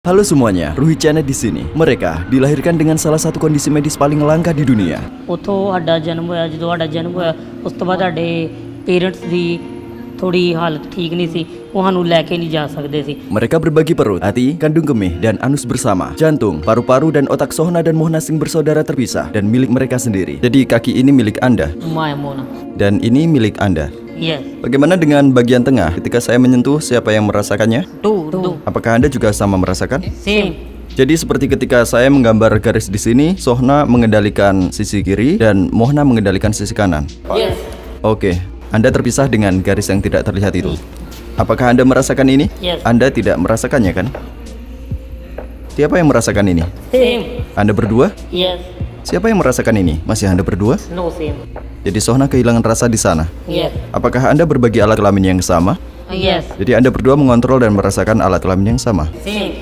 Halo semuanya, Ruhi Channel di sini. Mereka dilahirkan dengan salah satu kondisi medis paling langka di dunia. ਉੱਥੋਂ ਸਾਡਾ ਜਨਮ ਹੋਇਆ ਜਦੋਂ ਸਾਡਾ ਜਨਮ ਹੋਇਆ ਉਸ ਤੋਂ ਬਾਅਦ ਸਾਡੇ ਪੇਰੈਂਟਸ ਦੀ ਥੋੜੀ ਹਾਲਤ ਠੀਕ ਨਹੀਂ ਸੀ ਉਹ ਸਾਨੂੰ ਲੈ ਕੇ ਨਹੀਂ ਜਾ ਸਕਦੇ ਸੀ Mereka berbagi perut, hati, kandung kemih, dan anus bersama. Jantung, paru-paru, dan otak Sohna dan Muhnasing bersaudara terpisah dan milik mereka sendiri. Jadi kaki ini milik Anda Maya Mona dan ini milik Anda. Yes Bagaimana dengan bagian tengah? Ketika saya menyentuh, siapa yang merasakannya? Too Apakah Anda juga sama merasakan? Same Jadi seperti ketika saya menggambar garis di sini, Sohna mengendalikan sisi kiri dan Mohna mengendalikan sisi kanan. Yes Oke, Anda terpisah dengan garis yang tidak terlihat itu. Apakah Anda merasakan ini? Yes. Anda tidak merasakannya kan? Siapa yang merasakan ini? Same Anda berdua? Yes Siapa yang merasakan ini? Masih Anda berdua? No same Jadi Sohna kehilangan rasa di sana. Yes Apakah Anda berbagi alat kelamin yang sama? Yes Jadi Anda berdua mengontrol dan merasakan alat kelamin yang sama. Same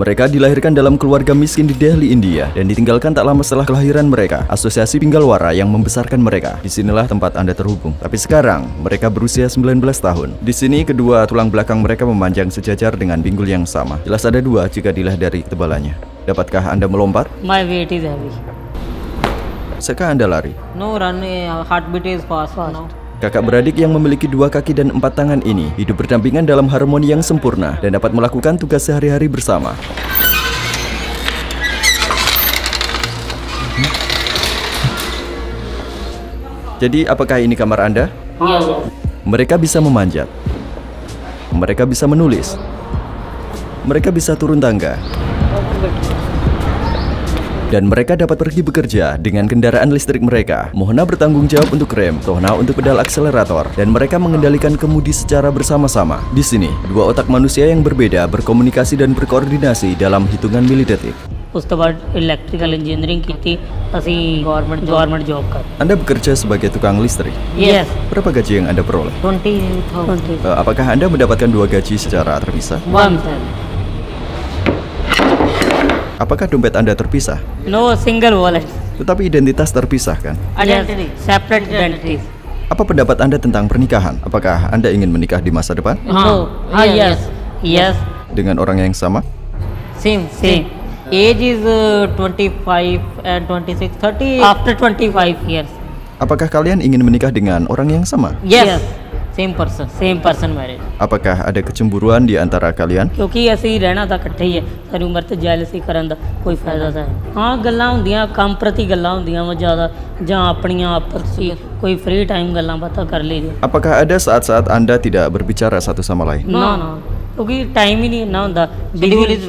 Mereka dilahirkan dalam keluarga miskin di Delhi, India, dan ditinggalkan tak lama setelah kelahiran mereka. Asosiasi Pinggalwara yang membesarkan mereka. Disinilah tempat Anda terhubung. Tapi sekarang mereka berusia 19 tahun. Di sini kedua tulang belakang mereka memanjang sejajar dengan pinggul yang sama. Jelas ada dua jika dilihat dari ketebalannya. Dapatkah Anda melompat? My weight is heavy Bisakah Anda lari? no run heartbeat is fast now Kakak beradik yang memiliki dua kaki dan 4 tangan ini hidup berdampingan dalam harmoni yang sempurna dan dapat melakukan tugas sehari-hari bersama. Jadi apakah ini kamar Anda? yes Mereka bisa memanjat. Mereka bisa menulis. Mereka bisa turun tangga. Dan mereka dapat pergi bekerja dengan kendaraan listrik mereka. Mohna bertanggung jawab untuk rem, Sohna untuk pedal akselerator, dan mereka mengendalikan kemudi secara bersama-sama. Di sini, dua otak manusia yang berbeda berkomunikasi dan berkoordinasi dalam hitungan milidetik. ਉਸ ਤੋਂ ਬਾਅਦ electrical engineering ਕੀਤੀ ਅਸੀਂ government job ਕਰ Anda bekerja sebagai tukang listrik. Yes Berapa gaji yang Anda peroleh? 20,000 Apakah Anda mendapatkan dua gaji secara terpisah? one Apakah dompet Anda terpisah? no single wallet Tetapi identitas terpisah kan? identity separate identities Apa pendapat Anda tentang pernikahan? Apakah Anda ingin menikah di masa depan? no yes yes Dengan orang yang sama? same age is 25 and 26 30 after 25 years Apakah kalian ingin menikah dengan orang yang sama? yes same person married Apakah ada kecemburuan di antara kalian? ਕਿਉਂਕਿ ਅਸੀਂ ਰਹਿਣਾ ਤਾਂ ਇਕੱਠੇ ਹੀ ਹੈ ਸਾਰੀ ਉਮਰ ਤੇ ਜੈਲਸੀ ਕਰਨ ਦਾ ਕੋਈ ਫਾਇਦਾ ਤਾਂ ਹੈ ਹਾਂ ਗੱਲਾਂ ਹੁੰਦੀਆਂ ਕੰਮ ਪ੍ਰਤੀ ਗੱਲਾਂ ਹੁੰਦੀਆਂ ਵਾ ਜ਼ਿਆਦਾ ਜਾਂ ਆਪਣੀਆਂ ਆਪਸੀ ਕੋਈ ਫ੍ਰੀ ਟਾਈਮ ਗੱਲਾਂ ਬਾਤਾਂ ਕਰ ਲਈਦੀ Apakah ada saat-saat Anda tidak berbicara satu sama lain? ਨਾ ਕਿਉਂਕਿ ਟਾਈਮ ਹੀ ਨਹੀਂ ਇੰਨਾ ਹੁੰਦਾ schedule is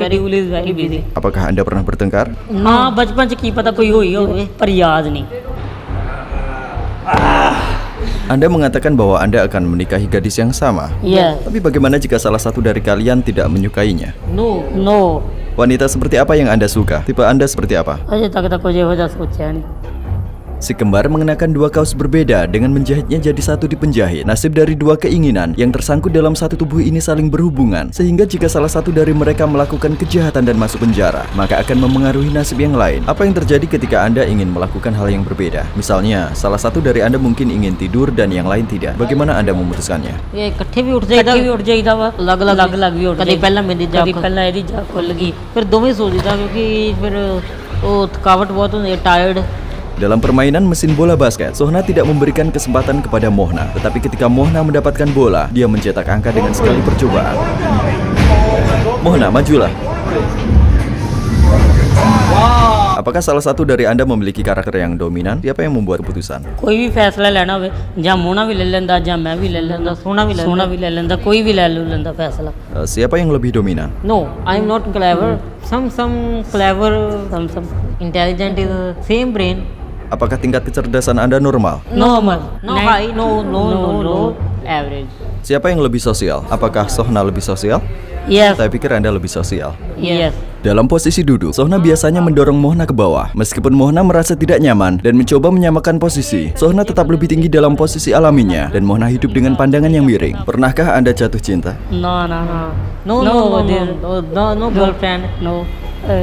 very busy Apakah Anda pernah bertengkar? ਹਾਂ ਬਚਪਨ ਚ ਕੀ ਪਤਾ ਕੋਈ ਹੋਈ ਹੋਵੇ ਪਰ ਯਾਦ ਨਹੀਂ Anda mengatakan bahwa Anda akan menikahi gadis yang sama. Yes Tapi bagaimana jika salah satu dari kalian tidak menyukainya? no Wanita seperti apa yang Anda suka? Tipe Anda seperti apa? ਅਜੇ ਤੱਕ ਤਾਂ ਕੁਝ ਇਹੋ ਜਿਹਾ ਸੋਚਿਆ ਨਹੀਂ Si kembar mengenakan dua kaos berbeda dengan menjahitnya jadi satu di penjahit. Nasib dari dua keinginan yang tersangkut dalam satu tubuh ini saling berhubungan. Sehingga jika salah satu dari mereka melakukan kejahatan dan masuk penjara, maka akan memengaruhi nasib yang lain. Apa yang terjadi ketika Anda ingin melakukan hal yang berbeda? Misalnya, salah satu dari Anda mungkin ingin tidur dan yang lain tidak. Bagaimana Anda memutuskannya? ਇਹ ਇਕੱਠੇ ਵੀ ਉੱਠ ਜਾਈਦਾ ਵਾ ਅਲੱਗ-ਅਲੱਗ ਵੀ ਉੱਠ ਕਦੀ ਪਹਿਲਾਂ ਮੇਰੀ ਕਦੀ ਪਹਿਲਾਂ ਇਹਦੀ ਜਾ ਖੁੱਲ ਗਈ ਫਿਰ ਦੋਵੇਂ ਸੋ ਜੀਦਾ ਕਿਉਂਕਿ ਫਿਰ ਉਹ ਥਕਾਵਟ ਬਹੁਤ ਹੁੰਦੀ ਹੈ ਟਾਇਰਡ Dalam permainan mesin bola basket, Sohna tidak memberikan kesempatan kepada Mohna. Tetapi ketika Mohna mendapatkan bola, dia mencetak angka dengan sekali percobaan. Mohna, majulah. Apakah salah satu dari Anda memiliki karakter yang dominan? Siapa yang membuat keputusan? ਕੋਈ ਵੀ ਫੈਸਲਾ ਲੈਣਾ ਹੋਵੇ ਜਾਂ ਮੋਨਾ ਵੀ ਲੈ ਲੈਂਦਾ ਜਾਂ ਮੈਂ ਵੀ ਲੈ ਲੈਂਦਾ ਸੋਨਾ ਵੀ ਲੈ ਲੈਂਦਾ ਕੋਈ ਵੀ ਲੈ ਲੈਂਦਾ ਫੈਸਲਾ Siapa yang lebih dominan? no I am not clever some clever some intelligent is same brain Apakah tingkat kecerdasan Anda normal? normal no high no average Siapa yang lebih sosial? Apakah Sohna lebih sosial? yes Saya pikir Anda lebih sosial. yes Dalam posisi duduk, Sohna biasanya mendorong Mohna ke bawah. Meskipun Mohna merasa tidak nyaman dan mencoba menyamakan posisi, Sohna tetap lebih tinggi dalam posisi alaminya dan Mohna hidup dengan pandangan yang miring. Pernahkah Anda jatuh cinta? no girlfriend no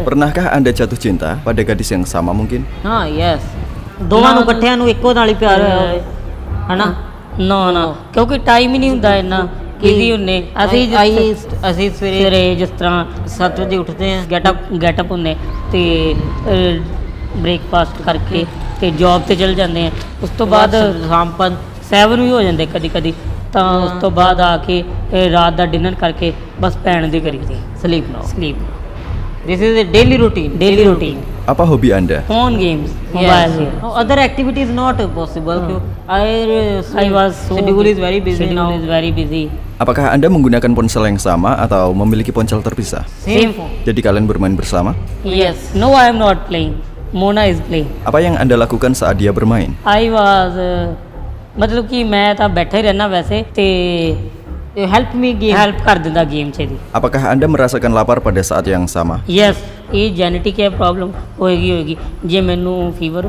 Pernahkah Anda jatuh cinta pada gadis yang sama mungkin? ਹਾਂ yes ਦੋਵਾਂ ਨੂੰ ਇਕੱਠਿਆਂ ਨੂੰ ਇੱਕੋ ਨਾਲ ਹੀ ਪਿਆਰ ਹੋਇਆ ਹੋਵੇ ਹਨਾ ਨਾ ਕਿਉਂਕਿ ਟਾਈਮ ਹੀ ਨਹੀਂ ਹੁੰਦਾ ਇੰਨਾ ਈਜ਼ੀ ਹੁੰਨੇ ਅਸੀਂ ਅਸੀਂ ਸਵੇਰੇ ਸਵੇਰੇ ਜਿਸ ਤਰ੍ਹਾਂ 7 ਵਜੇ ਉੱਠਦੇ ਹਾਂ। ਗੈਟਅਪ ਹੁੰਨੇ ਤੇ ਬ੍ਰੇਕਫਾਸਟ ਕਰਕੇ ਤੇ ਜੌਬ ਤੇ ਚਲ ਜਾਂਦੇ ਆ। ਉਸ ਤੋਂ ਬਾਅਦ ਸ਼ਾਮ 7 ਵੀ ਹੋ ਜਾਂਦੇ ਕਦੀ ਕਦੀ, ਤਾਂ ਉਸ ਤੋਂ ਬਾਅਦ ਆ ਕੇ ਰਾਤ ਦਾ ਡਿਨਰ ਕਰਕੇ ਬਸ ਪੈਣ ਦੀ ਕਰੀਦੀ sleep now. Sleep this is a daily routine. Apa hobi Anda? Phone games mobile game No other activity is not possible. I was so schedule is very busy schedule now. is very busy. Apakah Anda menggunakan ponsel yang sama atau memiliki ponsel terpisah? Same phone. Jadi kalian bermain bersama? Yes. No, I am not playing. Mona is playing. Apa yang Anda lakukan saat dia bermain? I was ਮਤਲਬ ਕਿ ਮੈਂ ਤਾਂ ਬੈਠਾ ਹੀ ਰਹਿਣਾ ਵੈਸੇ ਤੇ Help me game. Help ਕਰ ਦਿੰਦਾ ਗੇਮ 'ਚ ਦੀ। Apakah Anda merasakan lapar pada saat yang sama? Yes, ਇਹ ਜੈਨੇਟਿਕ ਹੈ ਪ੍ਰੋਬਲਮ ਹੋਏਗੀ। ਜੇ ਮੈਨੂੰ ਫੀਵਰ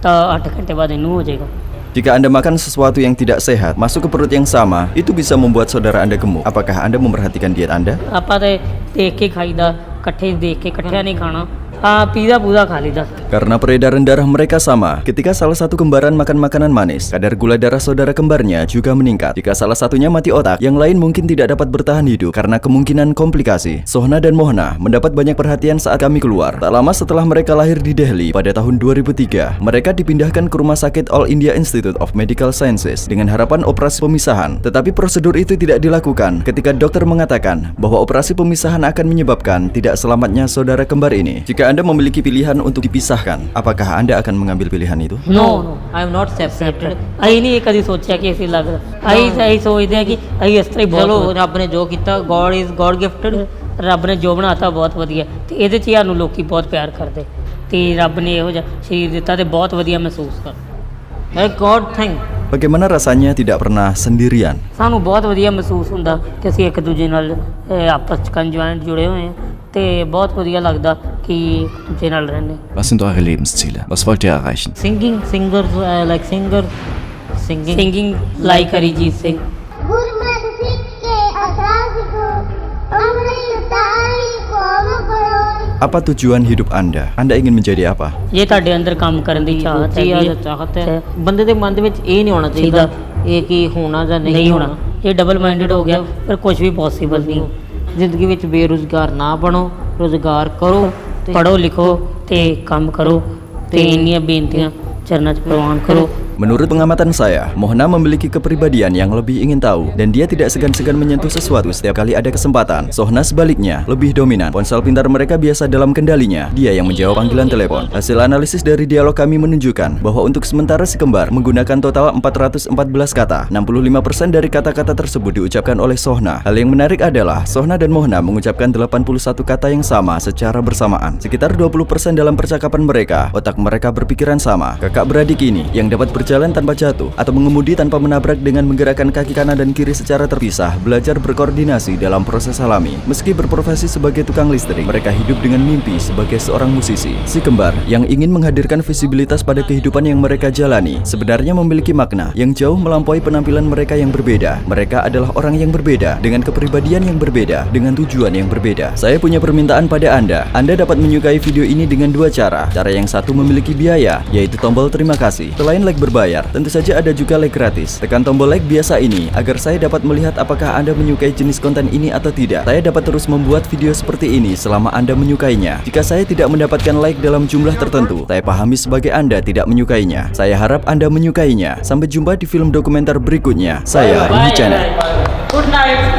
ਤਾਂ 8 ਘੰਟੇ ਬਾਅਦ ਇਹਨੂੰ ਹੋ ਜਾਏਗਾ। Jika Anda makan sesuatu yang tidak sehat, masuk ke perut yang sama, itu bisa membuat saudara Anda gemuk. Apakah Anda memperhatikan diet Anda? ਆਪਾਂ ਤੇ ਦੇਖ ਕੇ ਖਾਈਦਾ, ਇਕੱਠੇ ਦੇਖ ਕੇ ਇਕੱਠਿਆਂ ਨਹੀਂ ਖਾਣਾ। ਹਾਂ ਪੀਜ਼ਾ ਪੂਜ਼ਾ ਖਾ ਲਈਦਾ। Karena peredaran darah mereka sama, ketika salah satu kembaran makan makanan manis, kadar gula darah saudara kembarnya juga meningkat. Jika salah satunya mati otak, yang lain mungkin tidak dapat bertahan hidup karena kemungkinan komplikasi. Sohna dan Mohna mendapat banyak perhatian saat kami keluar. Tak lama setelah mereka lahir di Delhi pada tahun 2003, mereka dipindahkan ke Rumah Sakit All India Institute of Medical Sciences dengan harapan operasi pemisahan. Tetapi prosedur itu tidak dilakukan ketika dokter mengatakan bahwa operasi pemisahan akan menyebabkan tidak selamatnya saudara kembar ini. Jika Anda memiliki pilihan untuk dipisahkan, apakah Anda akan mengambil pilihan itu? No, I am not separated. ਅਸੀਂ ਨਹੀਂ ਕਦੀ ਸੋਚਿਆ ਕਿ ਅਸੀਂ ਲੱਗਦਾ। ਅਸੀਂ ਸੋਚਦੇ ਹਾਂ ਕਿ ਅਸੀਂ ਇਸ ਤਰ੍ਹਾਂ ਹੀ ਚਲੋ ਬਹੁਤ ਰੱਬ ਨੇ ਜੋ ਕੀਤਾ, God giftted. ਰੱਬ ਨੇ ਜੋ ਬਣਾਤਾ ਬਹੁਤ ਵਧੀਆ, ਤੇ ਇਹਦੇ 'ਚ ਹੀ ਸਾਨੂੰ ਲੋਕੀ ਬਹੁਤ ਪਿਆਰ ਕਰਦੇ, ਤੇ ਰੱਬ ਨੇ ਇਹੋ ਜਿਹਾ ਸਰੀਰ ਦਿੱਤਾ ਤੇ ਬਹੁਤ ਵਧੀਆ ਮਹਿਸੂਸ ਕਰ। God thing. Bagaimana rasanya tidak pernah sendirian? ਸਾਨੂੰ ਬਹੁਤ ਵਧੀਆ ਮਹਿਸੂਸ ਹੁੰਦਾ ਕਿ ਅਸੀਂ ਇੱਕ ਦੂਜੇ ਨਾਲ ਆਪਸ 'ਚ ਕੰਜੁਆਇੰਟ ਜੁੜੇ ਹੋਏ ਹਾਂ, ਤੇ ਬਹੁਤ ਵਧੀਆ ਲੱਗਦਾ ਕਿ ਇੱਕ ਦੂਜੇ ਨਾਲ ਰਹਿੰਦੇ। Was sind eure Lebensziele? Was wollt ihr erreichen? Singing, singing. Singing like ਹਰੀਜੀਤ ਸਿੰਘ। ਗੁਰਮਤਿ ਸਿੱਖ ਕੇ ਅਸਾਸ ਕੋ ਅੰਮ੍ਰਿਤ ਤਾਈ ਕੋ ਕਰੋ। Apa tujuan hidup Anda? Anda ingin menjadi apa? ਜੇ ਤੁਹਾਡੇ ਅੰਦਰ ਕੰਮ ਕਰਨ ਦੀ ਚਾਹਤ ਹੈ, ਚਾਹਤ ਹੈ ਬੰਦੇ ਦੇ ਮਨ ਦੇ ਵਿੱਚ ਇਹ ਨਹੀਂ ਹੋਣਾ ਚਾਹੀਦਾ ਇਹ ਕੀ ਹੋਣਾ ਜਾਂ ਨਹੀਂ ਹੋਣਾ। ਇਹ ਡਬਲ ਮਾਈਂਡਡ ਹੋ ਗਿਆ, ਪਰ ਕੁਝ ਵੀ ਪੋਸੀਬਲ ਨਹੀਂ। ਜ਼ਿੰਦਗੀ ਵਿੱਚ ਬੇਰੁਜ਼ਗਾਰ ਨਾ ਬਣੋ, ਰੁਜ਼ਗਾਰ ਕਰੋ, ਪੜ੍ਹੋ ਲਿਖੋ ਤੇ ਕੰਮ ਕਰੋ, ਤੇ ਇੰਨੀਆਂ ਬੇਨਤੀਆਂ ਚਰਨਾਂ 'ਚ ਪ੍ਰਵਾਨ ਕਰੋ। Menurut pengamatan saya, Mohna memiliki kepribadian yang lebih ingin tahu dan dia tidak segan-segan menyentuh sesuatu setiap kali ada kesempatan. Sohna sebaliknya, lebih dominan. Ponsel pintar mereka biasa dalam kendalinya. Dia yang menjawab panggilan telepon. Hasil analisis dari dialog kami menunjukkan bahwa untuk sementara si kembar menggunakan total 414 kata. 65% dari kata-kata tersebut diucapkan oleh Sohna. Hal yang menarik adalah Sohna dan Mohna mengucapkan 81 kata yang sama secara bersamaan. Sekitar 20% dalam percakapan mereka, otak mereka berpikiran sama. Kakak beradik ini yang dapat berjalan tanpa jatuh atau mengemudi tanpa menabrak dengan menggerakkan kaki kanan dan kiri secara terpisah, belajar berkoordinasi dalam proses alami. Meski berprofesi sebagai tukang listrik, mereka hidup dengan mimpi sebagai seorang musisi. Si kembar yang ingin menghadirkan visibilitas pada kehidupan yang mereka jalani sebenarnya memiliki makna yang jauh melampaui penampilan mereka yang berbeda. Mereka adalah orang yang berbeda dengan kepribadian yang berbeda, dengan tujuan yang berbeda. Saya punya permintaan pada Anda. Anda dapat menyukai video ini dengan dua cara. Cara yang satu memiliki biaya, yaitu tombol terima kasih. Selain like berbayar, tentu saja ada juga like gratis. Tekan tombol like biasa ini agar saya dapat melihat apakah Anda menyukai jenis konten ini atau tidak. Saya dapat terus membuat video seperti ini selama Anda menyukainya. Jika saya tidak mendapatkan like dalam jumlah tertentu, saya pahami sebagai Anda tidak menyukainya. Saya harap Anda menyukainya. Sampai jumpa di film dokumenter berikutnya. Saya Ini Channel. Good night.